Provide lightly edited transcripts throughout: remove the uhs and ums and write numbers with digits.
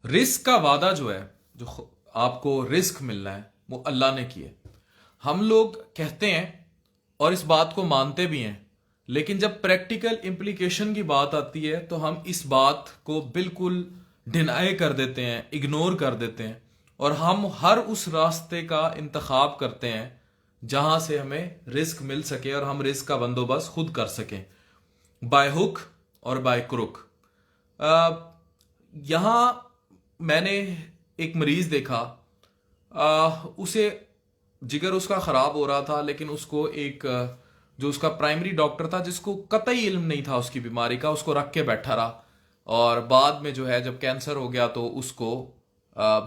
Risk का वादा जो है, आपको रिस्क मिलना है, वो अल्लाह ने किया। हम लोग कहते हैं और इस बात को मानते भी हैं, लेकिन जब प्रैक्टिकल इम्प्लीकेशन की बात आती है तो हम इस बात को बिल्कुल डिनाई कर देते हैं, इग्नोर कर देते हैं, और हम हर उस रास्ते का इंतखाब करते हैं जहां से हमें रिस्क मिल सके और हम रिस्क का बंदोबस्त खुद कर सकें, बाय हुक और बाय क्रुक। यहाँ मैंने एक मरीज देखा, उसे जिगर उसका खराब हो रहा था, लेकिन उसको एक जो उसका प्राइमरी डॉक्टर था, जिसको कतई इल्म नहीं था उसकी बीमारी का, उसको रख के बैठा रहा, और बाद में जो है जब कैंसर हो गया तो उसको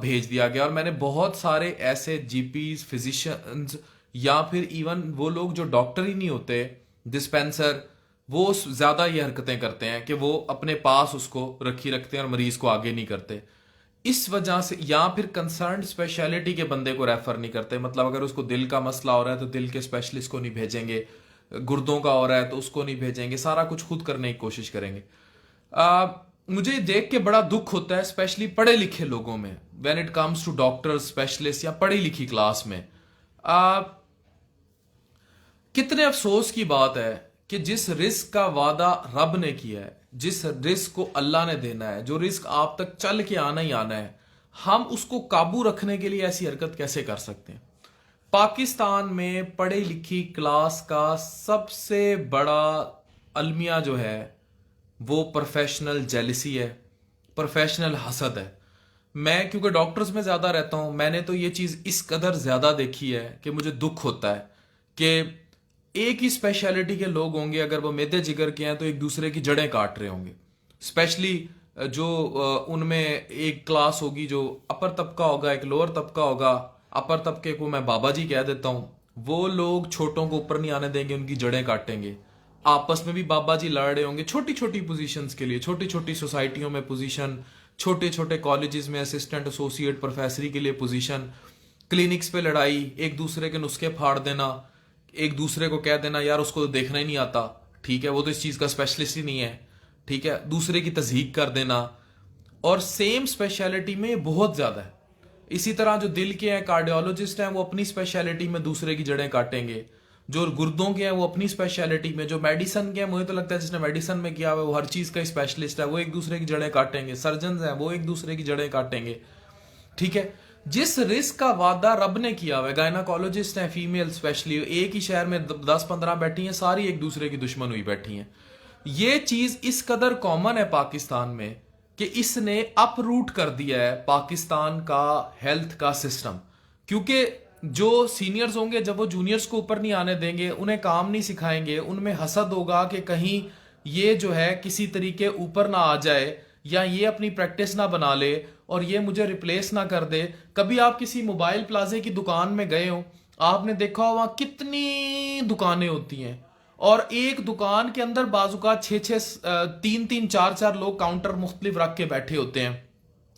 भेज दिया गया। और मैंने बहुत सारे ऐसे जीपीज, फिजिशियंस, या फिर इवन वो लोग जो डॉक्टर ही नहीं होते, डिस्पेंसर, वो ज्यादा ये हरकतें करते हैं कि वो अपने पास उसको रखी रखते हैं और मरीज को आगे नहीं करते। इस वजह से, या फिर कंसर्न स्पेशलिटी के बंदे को रेफर नहीं करते, मतलब अगर उसको दिल का मसला हो रहा है तो दिल के स्पेशलिस्ट को नहीं भेजेंगे, गुर्दों का हो रहा है तो उसको नहीं भेजेंगे, सारा कुछ खुद करने की कोशिश करेंगे। मुझे देख के बड़ा दुख होता है, स्पेशली पढ़े लिखे लोगों में, when it comes to doctor, specialist या पढ़ी लिखी क्लास में। कितने अफसोस की बात है कि जिस रिस्क का वादा रब ने किया है, जिस रिस्क को अल्लाह ने देना है, जो रिस्क आप तक चल के आना ही आना है, हम उसको काबू रखने के लिए ऐसी हरकत कैसे कर सकते हैं। पाकिस्तान में पढ़ी लिखी क्लास का सबसे बड़ा अलमिया जो है वो प्रोफेशनल जेलिसी है, प्रोफेशनल हसद है। मैं क्योंकि डॉक्टर्स में ज्यादा रहता हूं, मैंने तो ये चीज इस कदर ज्यादा देखी है कि मुझे दुख होता है कि एक ही स्पेशलिटी के लोग होंगे, अगर वो मेदे जिगर के हैं तो एक दूसरे की जड़ें काट रहे होंगे। स्पेशली जो उनमें एक क्लास होगी जो अपर तबका होगा, एक लोअर तबका होगा। अपर तबके को मैं बाबा जी कह देता हूँ, वो लोग छोटों को ऊपर नहीं आने देंगे, उनकी जड़ें काटेंगे। आपस में भी बाबा जी लड़ रहे होंगे छोटी छोटी पोजीशंस के लिए, छोटी छोटी सोसाइटियों में पोजीशन, छोटे छोटे कॉलेजेस में असिस्टेंट, एसोसिएट, प्रोफेसरी के लिए पोजीशन, क्लिनिक्स पे लड़ाई, एक दूसरे के नुस्खे फाड़ देना, एक दूसरे को कह देना यार उसको तो देखना ही नहीं आता, ठीक है, वो तो इस चीज का स्पेशलिस्ट ही नहीं है, ठीक है, दूसरे की तस्दीक कर देना। और सेम स्पेशलिटी में ये बहुत ज्यादा है। इसी तरह जो दिल के हैं, कार्डियोलॉजिस्ट हैं, वो अपनी स्पेशलिटी में दूसरे की जड़ें काटेंगे। जो गुर्दों के हैं वो अपनी स्पेशलिटी में, जो मेडिसिन के हैं, मुझे तो लगता है जिसने मेडिसिन में किया हुआ है वो हर चीज का स्पेशलिस्ट है, वो एक दूसरे की जड़ें काटेंगे। सर्जन हैं वो एक दूसरे की जड़ें काटेंगे, ठीक है। जिस रिस्क का वादा रब ने किया हुआ है, गायनाकोलॉजिस्ट हैं फीमेल स्पेशली, एक ही शहर में 10-15 बैठी हैं, सारी एक दूसरे की दुश्मन हुई बैठी हैं। ये चीज इस कदर कॉमन है पाकिस्तान में कि इसने अपरूट कर दिया है पाकिस्तान का हेल्थ का सिस्टम। क्योंकि जो सीनियर्स होंगे, जब वो जूनियर्स को ऊपर नहीं आने देंगे, उन्हें काम नहीं सिखाएंगे, उनमें हसद होगा कि कहीं ये जो है किसी तरीके ऊपर ना आ जाए, या ये अपनी प्रैक्टिस ना बना ले और ये मुझे रिप्लेस ना कर दे। कभी आप किसी मोबाइल प्लाजे की दुकान में गए हो, आपने देखा हो वहां कितनी दुकानें होती हैं, और एक दुकान के अंदर बाजुका 6-6, 3-3, 4-4 लोग काउंटर मुख्तलिफ रख के बैठे होते हैं।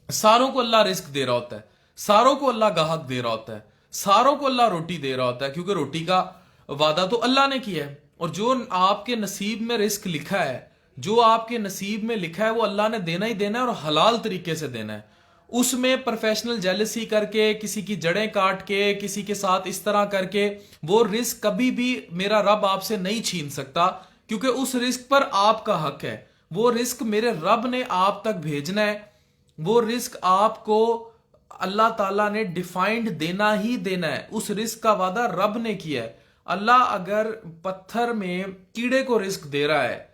सारों को अल्लाह रिस्क दे रहा होता है, सारों को अल्लाह गाहक दे रहा होता है, सारों को अल्लाह रोटी दे रहा होता है, क्योंकि रोटी का वादा तो अल्लाह ने किया है। और जो आपके नसीब में रिस्क लिखा है, जो आपके नसीब में लिखा है, वो अल्लाह ने देना ही देना है, और हलाल तरीके से देना है। उसमें प्रोफेशनल जेलसी करके, किसी की जड़ें काट के, किसी के साथ इस तरह करके, वो रिस्क कभी भी मेरा रब आपसे नहीं छीन सकता, क्योंकि उस रिस्क पर आपका हक है। वो रिस्क मेरे रब ने आप तक भेजना है, वो रिस्क आपको अल्लाह ताला ने डिफाइंड देना ही देना है। उस रिस्क का वादा रब ने किया है। अल्लाह अगर पत्थर में कीड़े को रिस्क दे रहा है,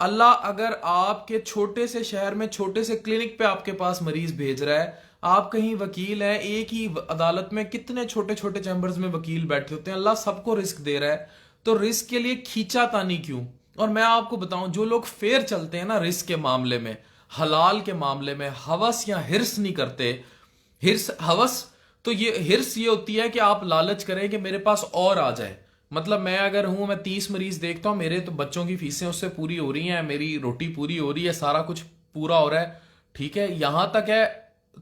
अल्लाह अगर आपके छोटे से शहर में छोटे से क्लिनिक पे आपके पास मरीज भेज रहा है, आप कहीं वकील हैं, एक ही अदालत में कितने छोटे छोटे चैम्बर्स में वकील बैठे होते हैं, अल्लाह सबको रिस्क दे रहा है, तो रिस्क के लिए खींचातानी क्यों। और मैं आपको बताऊं, जो लोग फेयर चलते हैं ना रिस्क के मामले में, हलाल के मामले में, हवस या हिर्स नहीं करते। हिर्स, हवस तो ये, हिर्स ये होती है कि आप लालच करें कि मेरे पास और आ जाए। मतलब मैं अगर हूं, मैं 30 मरीज देखता हूं, मेरे तो बच्चों की फीसें उससे पूरी हो रही हैं, मेरी रोटी पूरी हो रही है, सारा कुछ पूरा हो रहा है, ठीक है, यहां तक है,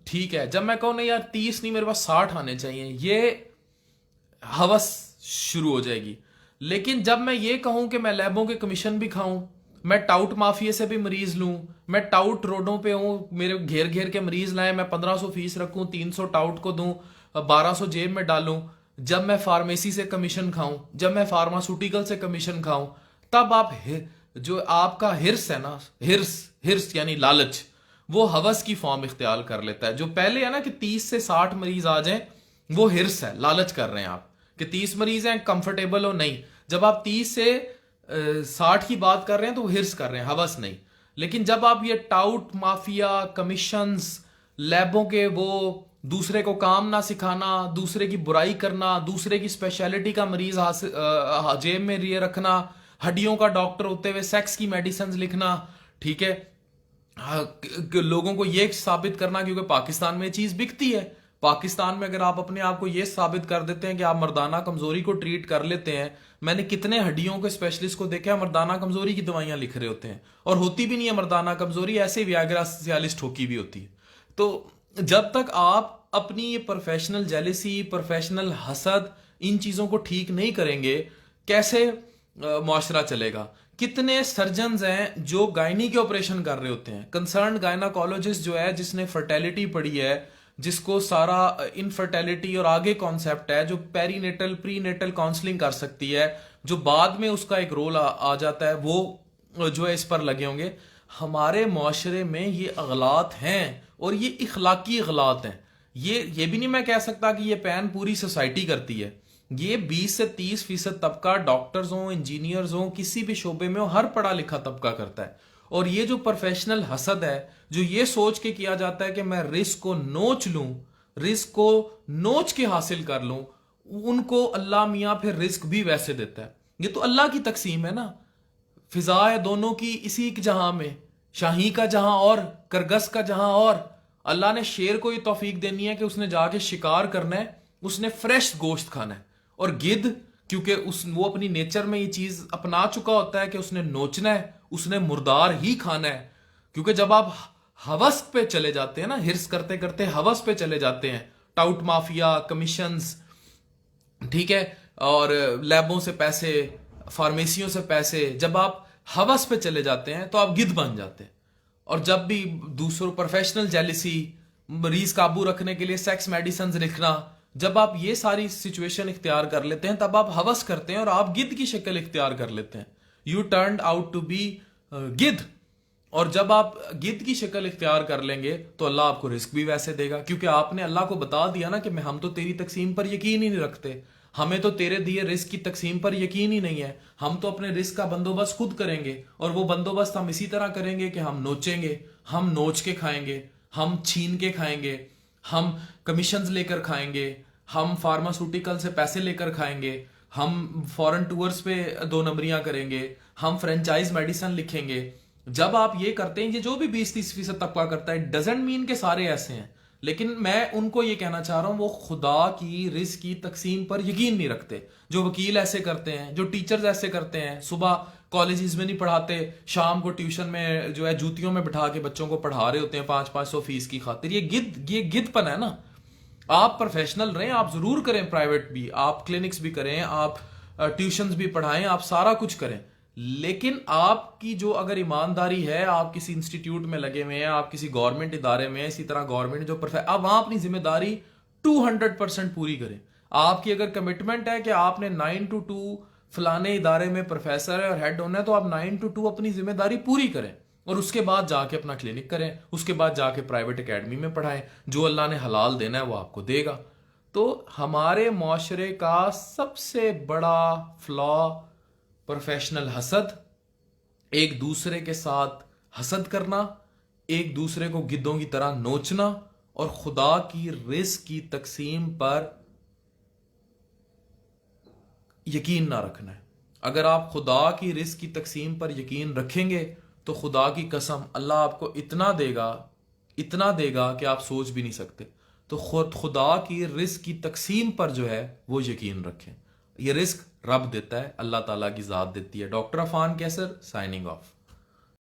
ठीक है। जब मैं कहूं नहीं यार 30 नहीं, मेरे पास 60 आने चाहिए, ये हवस शुरू हो जाएगी। लेकिन जब मैं ये कहूं कि मैं लैबों के कमीशन भी खाऊं, میں ٹاؤٹ مافیا سے بھی مریض لوں, میں ٹاؤٹ روڈوں پہ ہوں, میرے گھیر گھیر کے مریض لائیں, میں 1500 فیس رکھوں, 300 ٹاؤٹ کو دوں, 1200 جیب میں ڈالوں, جب میں فارمیسی سے کمیشن کھاؤں, جب میں فارماسوٹیکل سے کمیشن کھاؤں, تب آپ جو آپ کا ہرس ہے نا, ہرس یعنی لالچ, وہ ہوس کی فارم اختیار کر لیتا ہے. جو پہلے ہے نا کہ 30 سے 60 مریض آ جائیں, وہ ہرس ہے, لالچ کر رہے ہیں آپ کہ 30 مریض ہیں, کمفرٹیبل ہو. نہیں, جب آپ 30 سے 60 کی بات کر رہے ہیں تو وہ ہرس کر رہے ہیں, ہوس نہیں. لیکن جب آپ یہ ٹاؤٹ مافیا, کمیشنز, لیبوں کے وہ دوسرے کو کام نہ سکھانا, دوسرے کی برائی کرنا, دوسرے کی اسپیشلٹی کا مریض جیب میں لیے رکھنا, ہڈیوں کا ڈاکٹر ہوتے ہوئے سیکس کی میڈیسنز لکھنا, ٹھیک ہے, لوگوں کو یہ ثابت کرنا, کیونکہ پاکستان میں یہ چیز بکتی ہے. پاکستان میں اگر آپ اپنے آپ کو یہ ثابت کر دیتے ہیں کہ آپ مردانہ کمزوری کو ٹریٹ کر لیتے ہیں, میں نے کتنے ہڈیوں کے اسپیشلسٹ کو دیکھا ہے مردانہ کمزوری کی دوائیاں لکھ رہے ہوتے ہیں, اور ہوتی بھی نہیں ہے مردانہ کمزوری, ایسے ویاگرا سیالس ٹھوکی بھی ہوتی ہے. تو جب تک آپ اپنی یہ پروفیشنل جیلسی, پروفیشنل حسد, ان چیزوں کو ٹھیک نہیں کریں گے, کیسے معاشرہ چلے گا؟ کتنے سرجنز ہیں جو گائنی کے آپریشن کر رہے ہوتے ہیں, کنسرنڈ گائناکولوجسٹ جو ہے, جس نے فرٹیلٹی پڑھی ہے, جس کو سارا انفرٹیلٹی اور آگے کانسیپٹ ہے, جو پیری نیٹل پری نیٹل کاؤنسلنگ کر سکتی ہے, جو بعد میں اس کا ایک رول آ جاتا ہے, وہ جو ہے اس پر لگے ہوں گے. ہمارے معاشرے میں یہ اغلاط ہیں, اور یہ اخلاقی اغلاط ہیں. یہ بھی نہیں میں کہہ سکتا کہ یہ پین پوری سوسائٹی کرتی ہے. یہ 20 سے 30% طبقہ, ڈاکٹرز ہوں, انجینئرز ہوں, کسی بھی شعبے میں ہو, ہر پڑھا لکھا طبقہ کرتا ہے. اور یہ جو پروفیشنل حسد ہے, جو یہ سوچ کے کیا جاتا ہے کہ میں رزق کو نوچ لوں, رزق کو نوچ کے حاصل کر لوں, ان کو اللہ میاں پھر رزق بھی ویسے دیتا ہے. یہ تو اللہ کی تقسیم ہے نا, فضا ہے دونوں کی اسی جہاں میں, شاہی کا جہاں اور کرگس کا جہاں اور. اللہ نے شیر کو یہ توفیق دینی ہے کہ اس نے جا کے شکار کرنا ہے, اس نے فریش گوشت کھانا ہے, اور گدھ کیونکہ وہ اپنی نیچر میں یہ چیز اپنا چکا ہوتا ہے کہ اس نے نوچنا ہے, اس نے مردار ہی کھانا ہے. کیونکہ جب آپ ہوس پہ چلے جاتے ہیں نا, ہرس کرتے کرتے ہوس پہ چلے جاتے ہیں, ٹاؤٹ مافیا, کمیشنز, ٹھیک ہے, اور لیبوں سے پیسے, فارمیسیوں سے پیسے, جب آپ ہوس پہ چلے جاتے ہیں تو آپ گدھ بن جاتے ہیں. اور جب بھی دوسروں پروفیشنل جیلسی, مریض قابو رکھنے کے لیے سیکس میڈیسنز لکھنا, جب آپ یہ ساری سچویشن اختیار کر لیتے ہیں, تب آپ ہوس کرتے ہیں اور آپ گدھ کی شکل اختیار کر لیتے ہیں. You turned out to be گدھ. اور جب آپ گدھ کی شکل اختیار کر لیں گے تو اللہ آپ کو رزق بھی ویسے دے گا, کیونکہ آپ نے اللہ کو بتا دیا نا کہ ہم تو تیری تقسیم پر یقین ہی نہیں رکھتے, ہمیں تو تیرے دیے رزق کی تقسیم پر یقین ہی نہیں ہے, ہم تو اپنے رزق کا بندوبست خود کریں گے. اور وہ بندوبست ہم اسی طرح کریں گے کہ ہم نوچیں گے, ہم نوچ کے کھائیں گے, ہم چھین کے کھائیں گے, ہم کمیشنز لے کر کھائیں گے, ہم فارماسوٹیکل سے پیسے لے کر کھائیں گے, ہم فورن ٹورز پہ 2 نمبریاں کریں گے, ہم فرینچائز میڈیسن لکھیں گے. جب آپ یہ کرتے ہیں, یہ جو بھی 20-30% طبقہ کرتا ہے, ڈزنٹ مین کہ سارے ایسے ہیں, لیکن میں ان کو یہ کہنا چاہ رہا ہوں وہ خدا کی رزق کی تقسیم پر یقین نہیں رکھتے. جو وکیل ایسے کرتے ہیں, جو ٹیچرز ایسے کرتے ہیں, صبح کالجز میں نہیں پڑھاتے, شام کو ٹیوشن میں جو ہے جوتیوں میں بٹھا کے بچوں کو پڑھا رہے ہوتے ہیں 500 فیس کی خاطر. یہ گدھ پن ہے نا. آپ پروفیشنل رہیں, آپ ضرور کریں, پرائیویٹ بھی, آپ کلینکس بھی کریں, آپ ٹیوشنز بھی پڑھائیں, آپ سارا کچھ کریں, لیکن آپ کی جو اگر ایمانداری ہے, آپ کسی انسٹیٹیوٹ میں لگے ہوئے ہیں, آپ کسی گورنمنٹ ادارے میں, اسی طرح گورنمنٹ جو آپ وہاں اپنی ذمہ داری 200% پوری کریں. آپ کی اگر کمٹمنٹ ہے کہ آپ نے 9 to 2 فلانے ادارے میں پروفیسر ہے اور ہیڈ ہونا ہے, تو آپ 9 to 2 اپنی ذمہ داری پوری کریں, اور اس کے بعد جا کے اپنا کلینک کریں, اس کے بعد جا کے پرائیویٹ اکیڈمی میں پڑھائیں. جو اللہ نے حلال دینا ہے وہ آپ کو دے گا. تو ہمارے معاشرے کا سب سے بڑا فلا پروفیشنل حسد, ایک دوسرے کے ساتھ حسد کرنا, ایک دوسرے کو گدھوں کی طرح نوچنا, اور خدا کی رزق کی تقسیم پر یقین نہ رکھنا ہے. اگر آپ خدا کی رزق کی تقسیم پر یقین رکھیں گے تو خدا کی قسم اللہ آپ کو اتنا دے گا کہ آپ سوچ بھی نہیں سکتے. تو خدا کی رزق کی تقسیم پر جو ہے وہ یقین رکھیں. یہ رزق رب دیتا ہے, اللہ تعالیٰ کی ذات دیتی ہے. ڈاکٹر عفان کیسر, سائننگ آف.